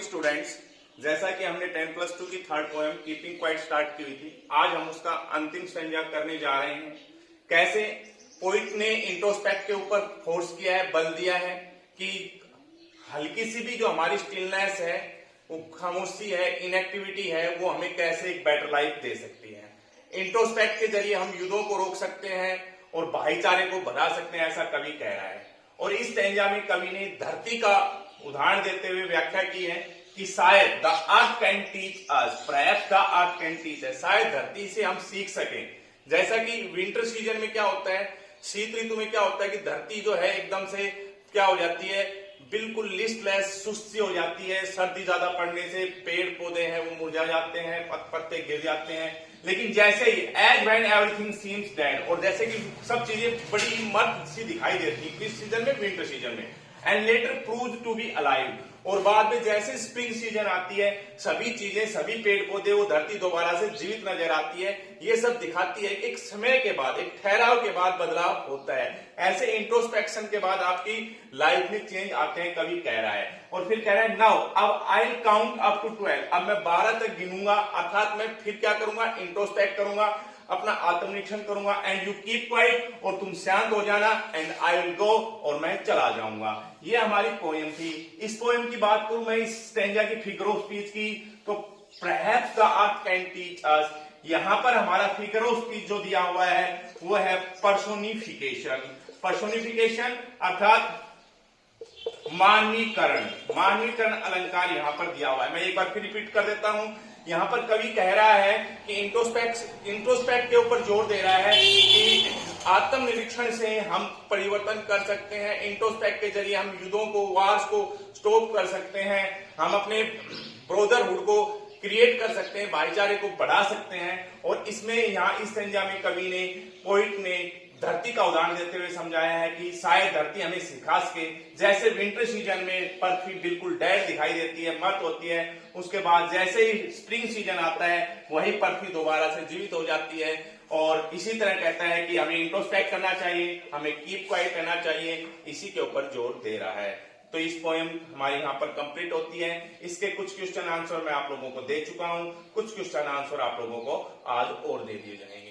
Morning students. जैसा कि हमने 10+2 की third poem keeping quiet start की हुई थी, आज हम उसका अंतिम स्टैंजा करने जा रहे हैं। कैसे पोइट ने इंट्रोस्पेक्ट के ऊपर फोर्स किया है, बल दिया है कि हल्की सी भी जो हमारी स्टिलनेस है, वो खामोशी है, इनएक्टिविटी है, वो हमें कैसे एक बेटर लाइफ दे सकती है। इंट्रोस्पेक्ट के जरिए हम युद्धों को रोक सकते हैं और भाईचारे को बढ़ा सकते हैं, ऐसा कवि कह रहा है। और इस स्टैंजा में कवि ने धरती का उदाहरण देते हुए व्याख्या की है कि शायद the earth can teach us, perhaps the earth can teach us, शायद धरती से हम सीख सकें। जैसा कि विंटर सीजन में क्या होता है, शीत ऋतु में क्या होता है कि धरती जो है एकदम से क्या हो जाती है, बिल्कुल लिस्टलेस, सुस्त सी हो जाती है। सर्दी ज्यादा पड़ने से पेड़ पौधे हैं वो मुरझा जाते हैं, पत्ते गिर जाते हैं। लेकिन जैसे ही as when everything seems dead, और जैसे कि सब चीजें बड़ी मर्द सी दिखाई देती है किस सीजन में, विंटर सीजन में, and later prove to be alive, और बाद में जैसे स्प्रिंग सीजन आती है, सभी चीजें, सभी पेड़ पौधे, वो धरती दोबारा से जीवित नजर आती है। ये सब दिखाती है कि एक समय के बाद, एक ठहराव के बाद बदलाव होता है। ऐसे इंट्रोस्पेक्शन के बाद आपकी लाइफ में चेंज आते हैं, कवि कह रहा है। और फिर कह रहा है नाउ अब I will count up to 12, अब मैं 12 तक गिनूंगा, अर्थात मैं फिर क्या करूंगा, इंट्रोस्पेक्ट करूंगा, अपना आत्मनिरीक्षण करूंगा, एंड यू कीप क्वाइट, और तुम शांत हो जाना, एंड आई विल गो, और मैं चला जाऊंगा। ये हमारी पोएम थी। इस पोएम की बात करूं मैं, इस स्टैंजा की फिगर ऑफ स्पीच की, तो perhaps the earth can teach us, यहां पर हमारा फिगर ऑफ स्पीच जो दिया हुआ है वो है पर्सोनिफिकेशन। पर्सोनिफिकेशन अर्थात मानवीकरण, मानवीकरण अलंकार यहां पर दिया हुआ है। मैं एक बार फिर रिपीट कर देता हूं। यहां पर कवि कह रहा है कि इंट्रोस्पेक्ट के ऊपर जोर दे रहा है कि आत्मनिरीक्षण से हम परिवर्तन कर सकते हैं। इंट्रोस्पेक्ट के जरिए हम युद्धों को, वार्स को स्टॉप कर सकते हैं, हम अपने ब्रदरहुड को क्रिएट कर सकते हैं, भाईचारे को बढ़ा सकते हैं। और इसमें यहाँ इस संज्ञा में कवि ने, पोइट ने धरती का उदाहरण देते हुए समझाया है कि शायद धरती हमें सिखा सके। जैसे विंटर सीजन में पृथ्वी बिल्कुल डेड दिखाई देती है, मर्त होती है, उसके बाद जैसे ही स्प्रिंग सीजन आता है वही पृथ्वी दोबारा से जीवित हो जाती है। और इसी तरह कहता है कि हमें इंट्रोस्पेक्ट करना चाहिए, हमें कीप क्वाइट करना चाहिए, इसी के ऊपर जोर दे रहा है। तो इस पोएम हमारी यहाँ पर कंप्लीट होती है। इसके कुछ क्वेश्चन आंसर मैं आप लोगों को दे चुका हूं, कुछ क्वेश्चन आंसर आप लोगों को आज और दे दिए जाएंगे।